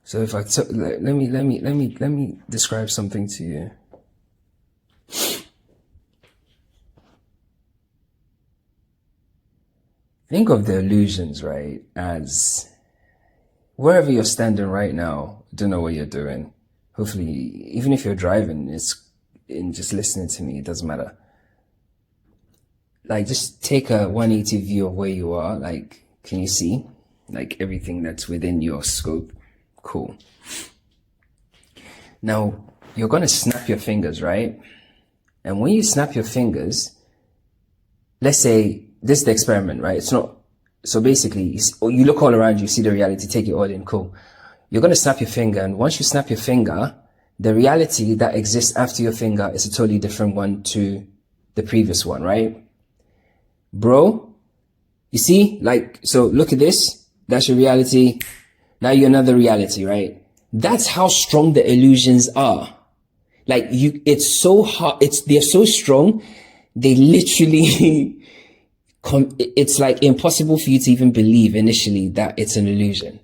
So if let me describe something to you. Think of the illusions, right, as wherever you're standing right now, don't know what you're doing. Hopefully, even if you're driving, and just listening to me, it doesn't matter. Like, just take a 180 view of where you are. Like, can you see? Like, everything that's within your scope. Cool. Now, you're going to snap your fingers, right? And when you snap your fingers, let's say this is the experiment, right? It's not, so basically, you look all around you, see the reality, take it all in, cool. You're going to snap your finger, and once you snap your finger, the reality that exists after your finger is a totally different one to the previous one, right? Bro, you see, like, so look at this. That's your reality. Now you're another reality, right? That's how strong the illusions are. Like, it's so hard. They're so strong. They literally, it's like impossible for you to even believe initially that it's an illusion.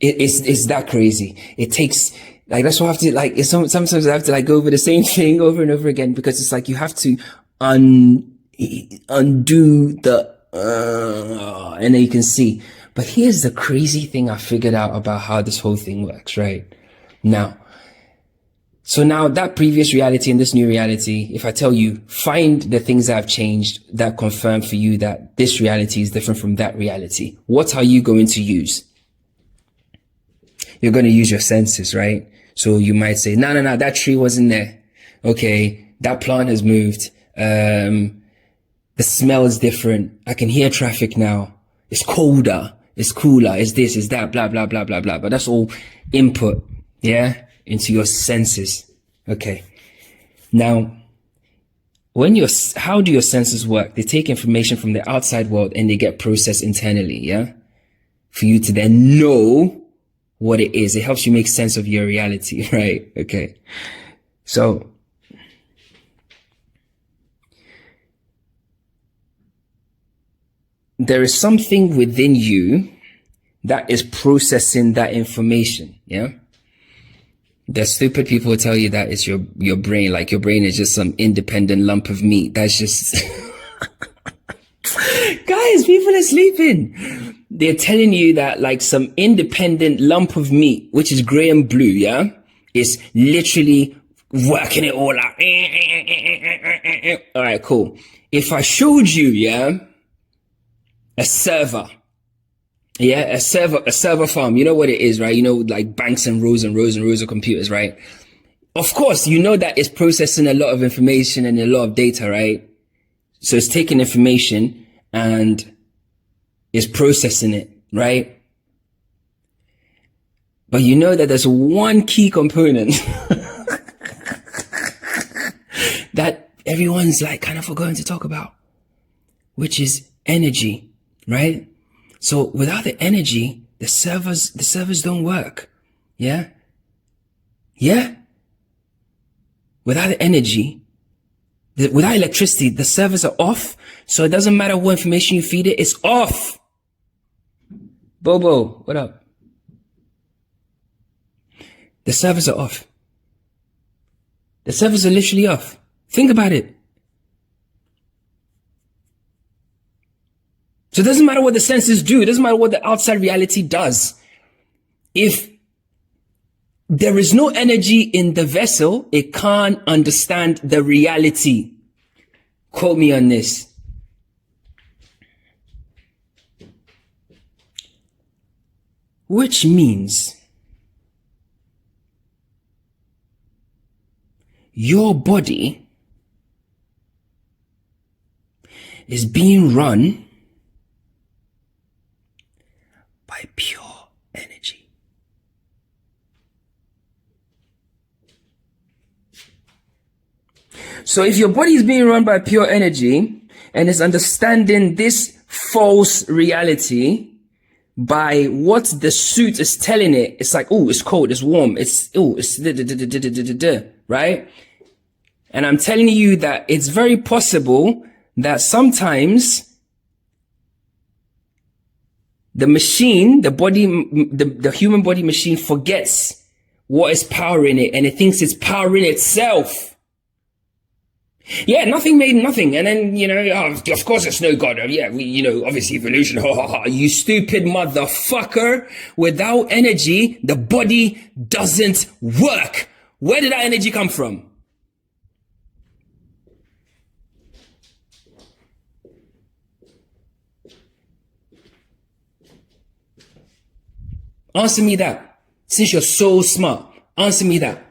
It's that crazy. It takes, like, that's why I have to, like, sometimes I have to, like, go over the same thing over and over again, because it's like you have to undo the, and then you can see. But here's the crazy thing I figured out about how this whole thing works, right? Now, so now that previous reality and this new reality, if I tell you, find the things that have changed that confirm for you that this reality is different from that reality, what are you going to use? You're going to use your senses, right? So you might say, no, that tree wasn't there. Okay, that plant has moved. The smell is different. I can hear traffic now. It's colder. It's cooler. It's this, it's that, blah, blah, blah, blah, blah. But that's all input, yeah, into your senses. Okay. Now, how do your senses work? They take information from the outside world and they get processed internally, yeah? For you to then know what it is. It helps you make sense of your reality, right? Okay. So, there is something within you that is processing that information, yeah? The stupid people will tell you that it's your brain, like your brain is just some independent lump of meat. That's just, guys, people are sleeping. They're telling you that like some independent lump of meat, which is gray and blue, yeah, is literally working it all out. All right, cool. If I showed you, yeah, a server, yeah, a server farm, you know what it is, right? You know, like banks and rows and rows and rows of computers, right? Of course, you know that it's processing a lot of information and a lot of data, right? So it's taking information and is processing it, right? But you know that there's one key component that everyone's like kind of forgotten to talk about, which is energy, right? So without the energy, the servers don't work. Yeah? Yeah? Without the energy, without electricity, the servers are off. So it doesn't matter what information you feed it, it's off. Bobo, what up? The servers are off. The servers are literally off. Think about it. So it doesn't matter what the senses do. It doesn't matter what the outside reality does. If there is no energy in the vessel, it can't understand the reality. Quote me on this. Which means your body is being run by pure energy. So if your body is being run by pure energy and is understanding this false reality by what the suit is telling it, it's like, oh, it's cold, it's warm, it's right? And I'm telling you that it's very possible that sometimes the machine, the body, the human body machine forgets what is powering it, and it thinks it's powering itself. Yeah, nothing made nothing. And then, of course it's no God. Yeah, obviously evolution. You stupid motherfucker. Without energy, the body doesn't work. Where did that energy come from? Answer me that. Since you're so smart, answer me that.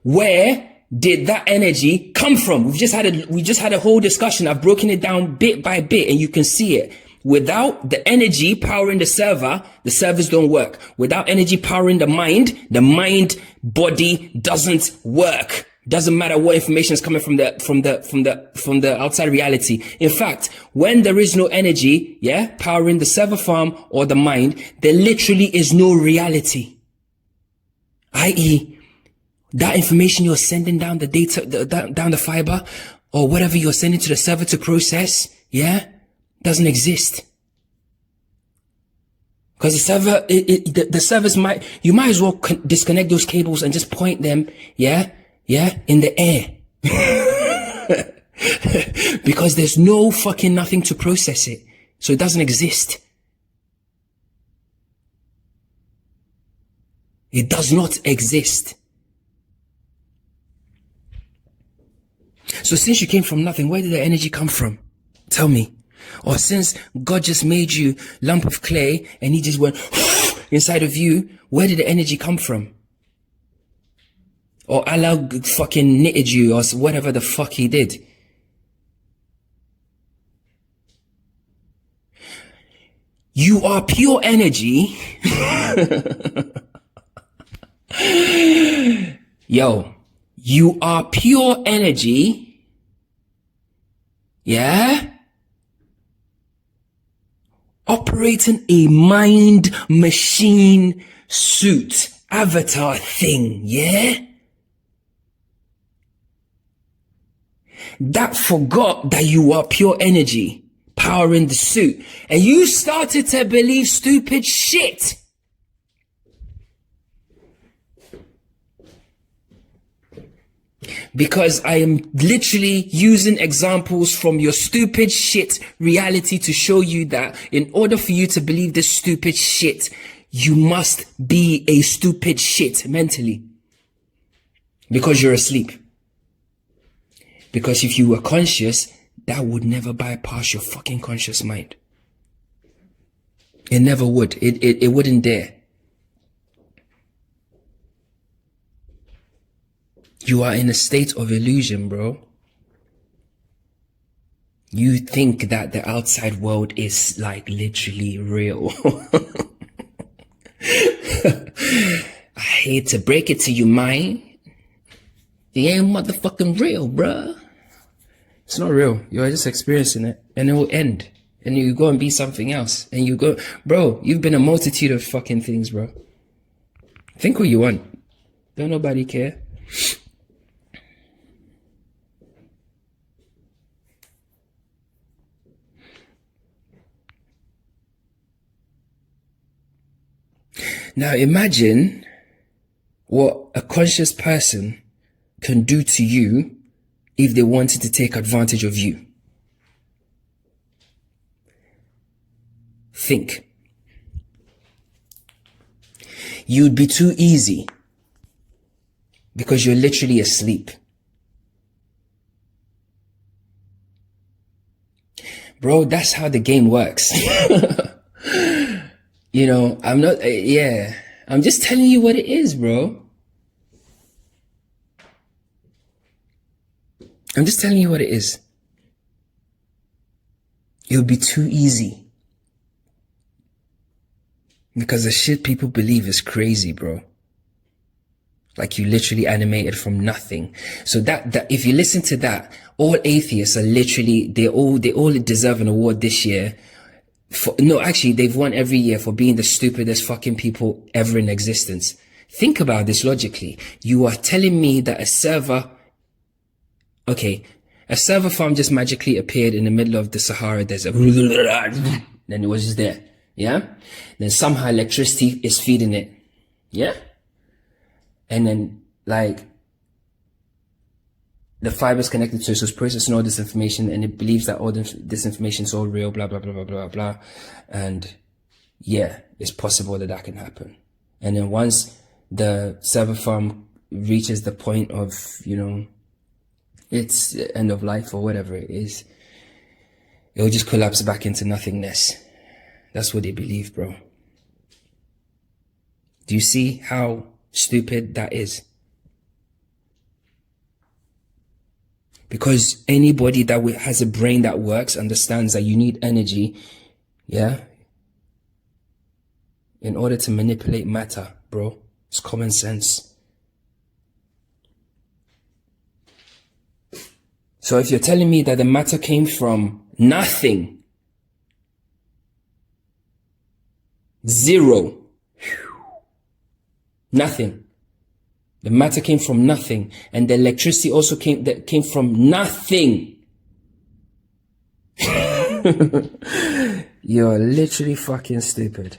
Where did that energy come from? We just had a whole discussion. I've broken it down bit by bit, and you can see it. Without the energy powering the servers don't work. Without energy powering the mind body doesn't work. Doesn't matter what information is coming from the outside reality. In fact, when there is no energy, powering the server farm or the mind, there literally is no reality. I.e., that information you're sending down the data, down the fiber, or whatever you're sending to the server to process, doesn't exist. Because the server, the servers you might as well disconnect those cables and just point them, in the air. Because there's no fucking nothing to process it. So it doesn't exist. It does not exist. So since you came from nothing, where did the energy come from? Tell me. Or since God just made you lump of clay and he just went inside of you, where did the energy come from? Or Allah fucking knitted you, or whatever the fuck he did. You are pure energy. Yo, you are pure energy. Operating a mind machine suit avatar thing, that forgot that you are pure energy powering the suit, and you started to believe stupid shit. Because I am literally using examples from your stupid shit reality to show you that in order for you to believe this stupid shit, you must be a stupid shit mentally. Because you're asleep. Because if you were conscious, that would never bypass your fucking conscious mind. It never would. It wouldn't dare. You are in a state of illusion, bro. You think that the outside world is like literally real. I hate to break it to you, man. It ain't motherfucking real, bruh. It's not real. You're just experiencing it, and it will end. And you go and be something else. And you go, bro, you've been a multitude of fucking things, bro. Think what you want. Don't nobody care. Now imagine what a conscious person can do to you if they wanted to take advantage of you. Think. You'd be too easy because you're literally asleep. Bro, that's how the game works. You know, I'm not, I'm just telling you what it is, bro. I'm just telling you what it is. It would be too easy. Because the shit people believe is crazy, bro. Like you literally animated from nothing. So that if you listen to that, all atheists are literally, they all deserve an award this year. They've won every year for being the stupidest fucking people ever in existence. Think about this logically. You are telling me that a server farm just magically appeared in the middle of the Sahara Desert. Then it was just there. Yeah. Then somehow electricity is feeding it. Yeah. And then like the fibers connected to it, so it's processing all this information, and it believes that all this information is all real, blah, blah, blah, blah, blah, blah. And yeah, it's possible that can happen. And then once the server farm reaches the point of, you know, its end of life or whatever it is, it'll just collapse back into nothingness. That's what they believe, bro. Do you see how stupid that is? Because anybody that has a brain that works understands that you need energy, yeah, in order to manipulate matter, bro. It's common sense. So if you're telling me that the matter came from nothing, zero, nothing. The matter came from nothing, and the electricity also came from nothing. You're literally fucking stupid.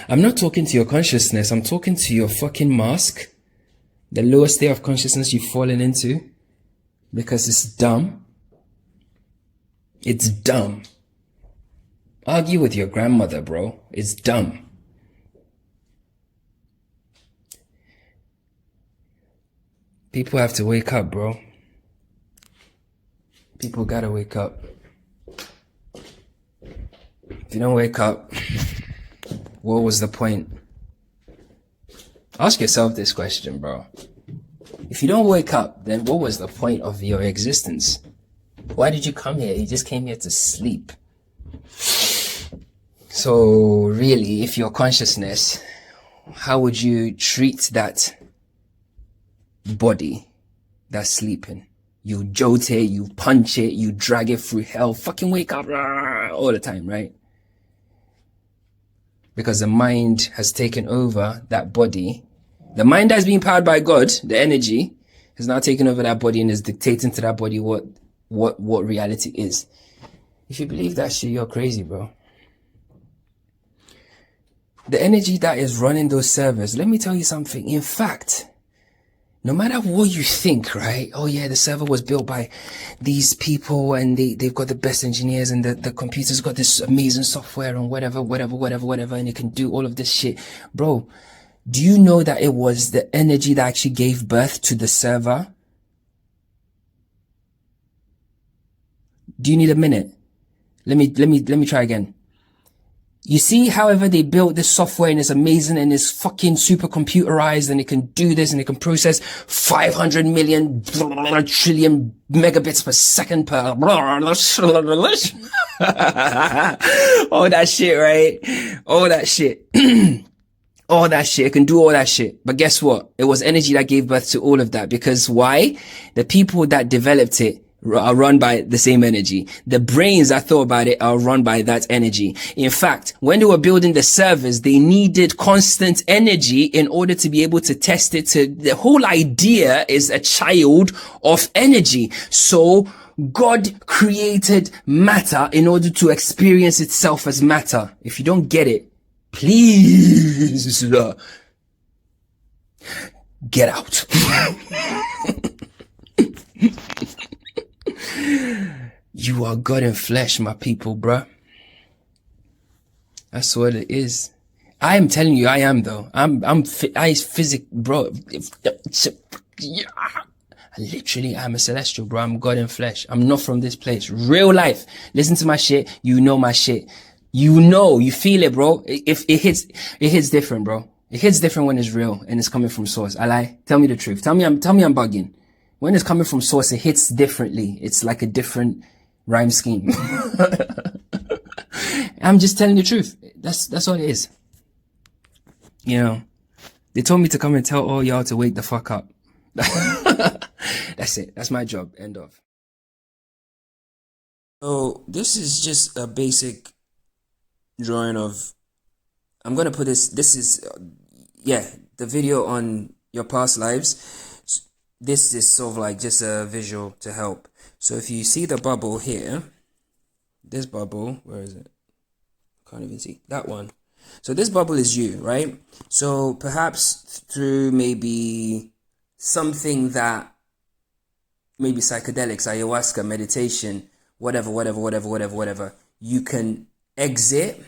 I'm not talking to your consciousness. I'm talking to your fucking mask. The lowest state of consciousness you've fallen into. Because it's dumb. It's dumb. Argue with your grandmother, bro. It's dumb. People have to wake up, bro. People gotta wake up. If you don't wake up, what was the point? Ask yourself this question, bro. If you don't wake up, then what was the point of your existence? Why did you come here? You just came here to sleep. So really, if your consciousness, how would you treat that body that's sleeping? You jolt it, you punch it, you drag it through hell, fucking wake up all the time, right? Because the mind has taken over that body. The mind that's being powered by God, the energy, has now taken over that body and is dictating to that body what reality is. If you believe that shit, you're crazy, bro. The energy that is running those servers, let me tell you something. In fact, no matter what you think, right? Oh yeah, the server was built by these people and they've got the best engineers and the computer's got this amazing software and whatever, and it can do all of this shit. Bro, do you know that it was the energy that actually gave birth to the server? Do you need a minute? Let me try again. You see, however, they built this software and it's amazing and it's fucking super computerized and it can do this and it can process 500 million trillion megabits per second per all that shit, right? All that shit. All that shit. It can do all that shit. But guess what? It was energy that gave birth to all of that. Because why? The people that developed it are run by the same energy. The brains that thought about it are run by that energy. In fact, when they were building the servers, they needed constant energy in order to be able to test it. The whole idea is a child of energy. So God created matter in order to experience itself as matter. If you don't get it, please get out. You are God in flesh, my people, bruh. That's what it is. I am telling you, I am though. I physic, bro. I literally am a celestial, bro. I'm God in flesh. I'm not from this place. Real life. Listen to my shit. You know my shit. You know, you feel it, bro. If it hits different, bro. It hits different when it's real and it's coming from source. I lie. Tell me the truth. Tell me I'm bugging. When it's coming from source, it hits differently. It's like a different rhyme scheme. I'm just telling the truth. That's all it is. You know, they told me to come and tell all y'all to wake the fuck up. That's it. That's my job. End of. So this is just a basic drawing of, I'm going to put this is, the video on your past lives. This is sort of like just a visual to help. So if you see the bubble here, this bubble, where is it? Can't even see that one. So this bubble is you, right? So perhaps through maybe something that, maybe psychedelics, ayahuasca, meditation, whatever, you can exit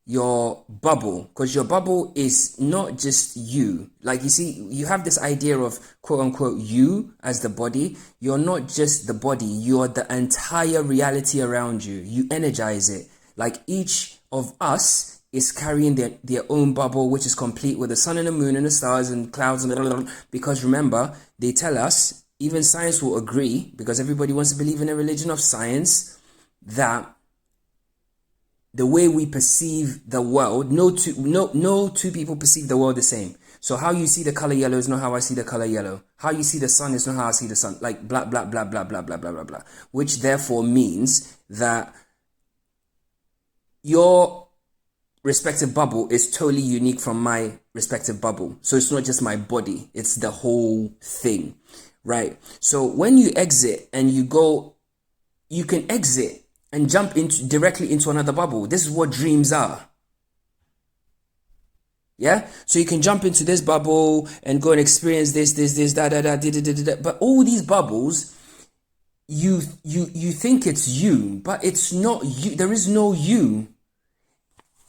your bubble, because your bubble is not just you. Like, you see, you have this idea of quote unquote you as the body. You're not just the body, you're the entire reality around you. You energize it. Like, each of us is carrying their own bubble, which is complete with the sun and the moon and the stars and clouds and blah, blah, blah. Because remember, they tell us, even science will agree, because everybody wants to believe in a religion of science, that the way we perceive the world, no two people perceive the world the same. So how you see the color yellow is not how I see the color yellow. How you see the sun is not how I see the sun. Like blah, blah, blah, blah, blah, blah, blah, blah, blah. Which therefore means that your respective bubble is totally unique from my respective bubble. So it's not just my body, it's the whole thing, right? So when you exit and you go, you can exit and jump directly into another bubble. This is what dreams are. Yeah? So you can jump into this bubble and go and experience this, da. But all these bubbles, you think it's you, but it's not you. There is no you.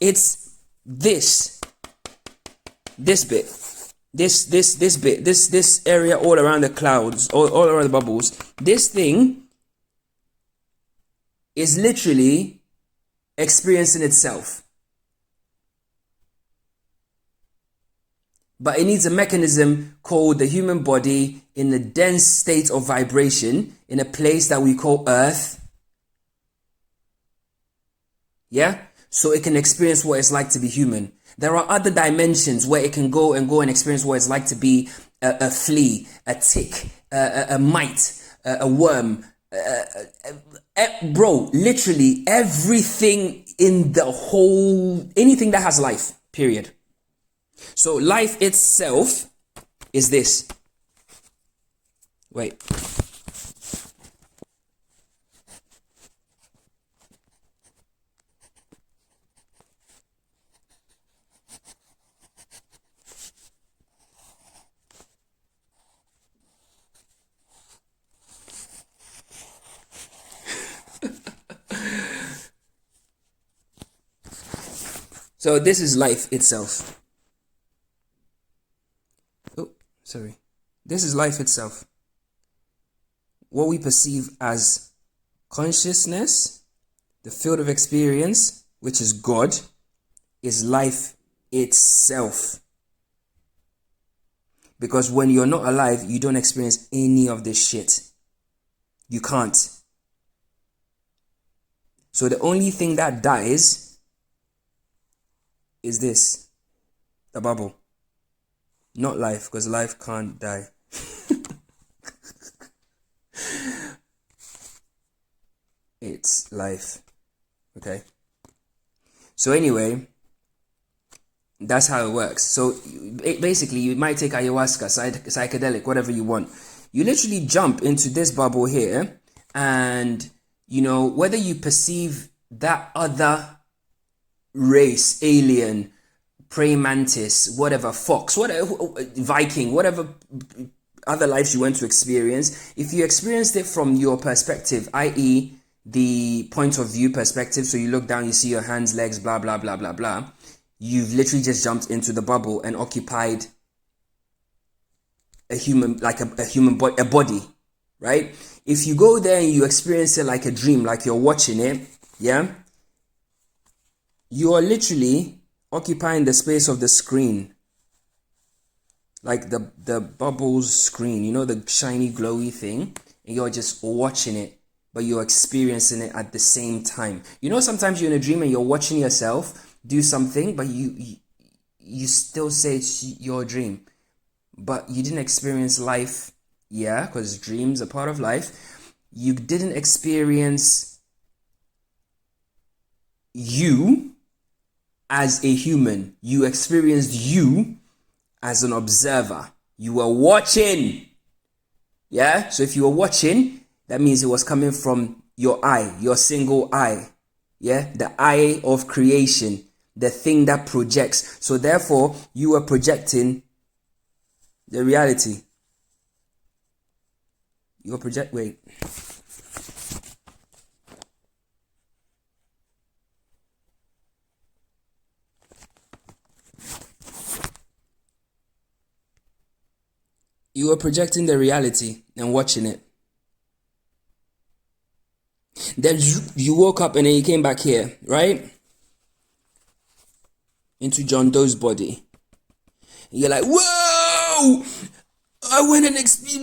It's this bit. This bit. This area all around the clouds, all around the bubbles. This thing is literally experiencing itself. But it needs a mechanism called the human body in a dense state of vibration in a place that we call Earth. Yeah? So it can experience what it's like to be human. There are other dimensions where it can go and experience what it's like to be a flea, a tick, a mite, a worm, bro, literally everything in the whole, anything that has life, period. So life itself is this. Wait. So this is life itself. Oh, sorry. This is life itself. What we perceive as consciousness, the field of experience, which is God, is life itself. Because when you're not alive, you don't experience any of this shit. You can't. So the only thing that dies is this, the bubble. Not life, because life can't die. It's life. Okay? So anyway, that's how it works. So basically, you might take ayahuasca, psychedelic, whatever you want. You literally jump into this bubble here, and, you know, whether you perceive that other race, alien, praying mantis, whatever, fox, whatever, Viking, whatever other lives you went to experience, if you experienced it from your perspective, i.e. the point of view perspective, so you look down, you see your hands, legs, blah, blah, blah, blah, blah, you've literally just jumped into the bubble and occupied a human, like a human body, a body, right? If you go there and you experience it like a dream, like you're watching it, yeah, you are literally occupying the space of the screen, like the bubbles screen, you know, the shiny glowy thing, and you're just watching it, but you're experiencing it at the same time. You know, sometimes you're in a dream and you're watching yourself do something, but you still say it's your dream, but you didn't experience life. Yeah, because dreams are part of life. You didn't experience you as a human. You experienced you as an observer. You were watching. Yeah? So if you were watching, that means it was coming from your eye, your single eye. Yeah, the eye of creation, the thing that projects. So therefore, you are projecting the reality. You are wait. You are projecting the reality and watching it. Then you woke up and then you came back here, right? Into John Doe's body. And you're like, whoa! I went and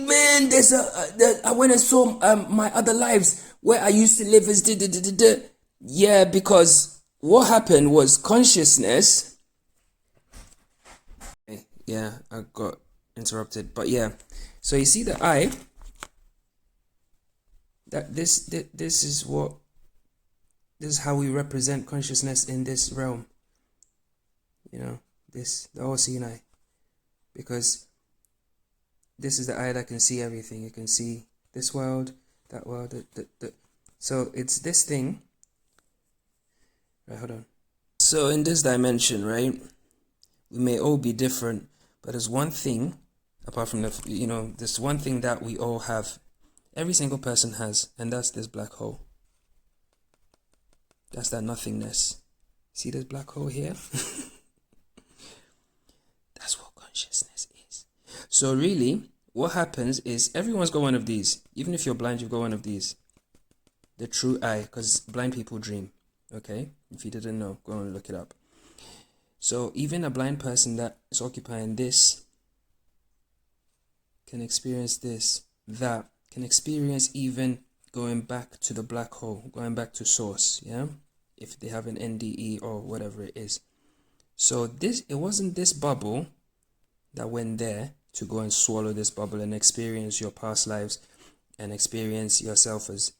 man, I went and saw my other lives where I used to live as yeah, because what happened was consciousness. Yeah, I got interrupted, but yeah. So you see the eye. This is how we represent consciousness in this realm. You know, the all seeing eye, because this is the eye that can see everything. It can see this world, that world, so it's this thing. Right, hold on. So in this dimension, right, we may all be different, but there's one thing, apart from there's one thing that we all have, every single person has, and that's this black hole. That's that nothingness. See this black hole here? That's what consciousness is. So really, what happens is everyone's got one of these. Even if you're blind, you've got one of these. The true eye, because blind people dream. Okay? If you didn't know, go and look it up. So even a blind person that is occupying this can experience this, that, can experience even going back to the black hole, going back to source, yeah? If they have an NDE or whatever it is. So it wasn't this bubble that went there to go and swallow this bubble and experience your past lives and experience yourself as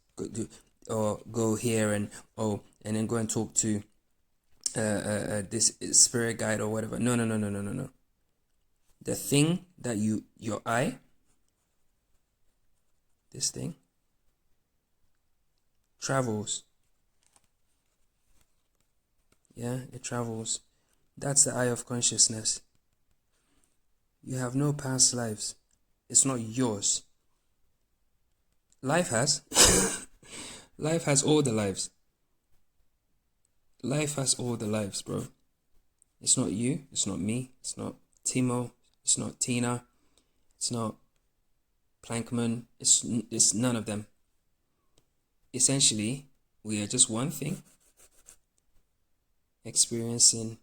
or go here and then go and talk to this spirit guide or whatever. No. The thing that your eye, this thing, travels. Yeah, it travels. That's the eye of consciousness. You have no past lives. It's not yours. Life has. Life has all the lives. Life has all the lives, bro. It's not you. It's not me. It's not Timo. It's not Tina. It's not Plankman. It's none of them. Essentially, we are just one thing experiencing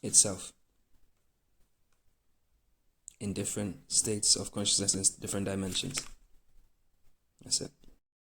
itself in different states of consciousness and different dimensions. That's it.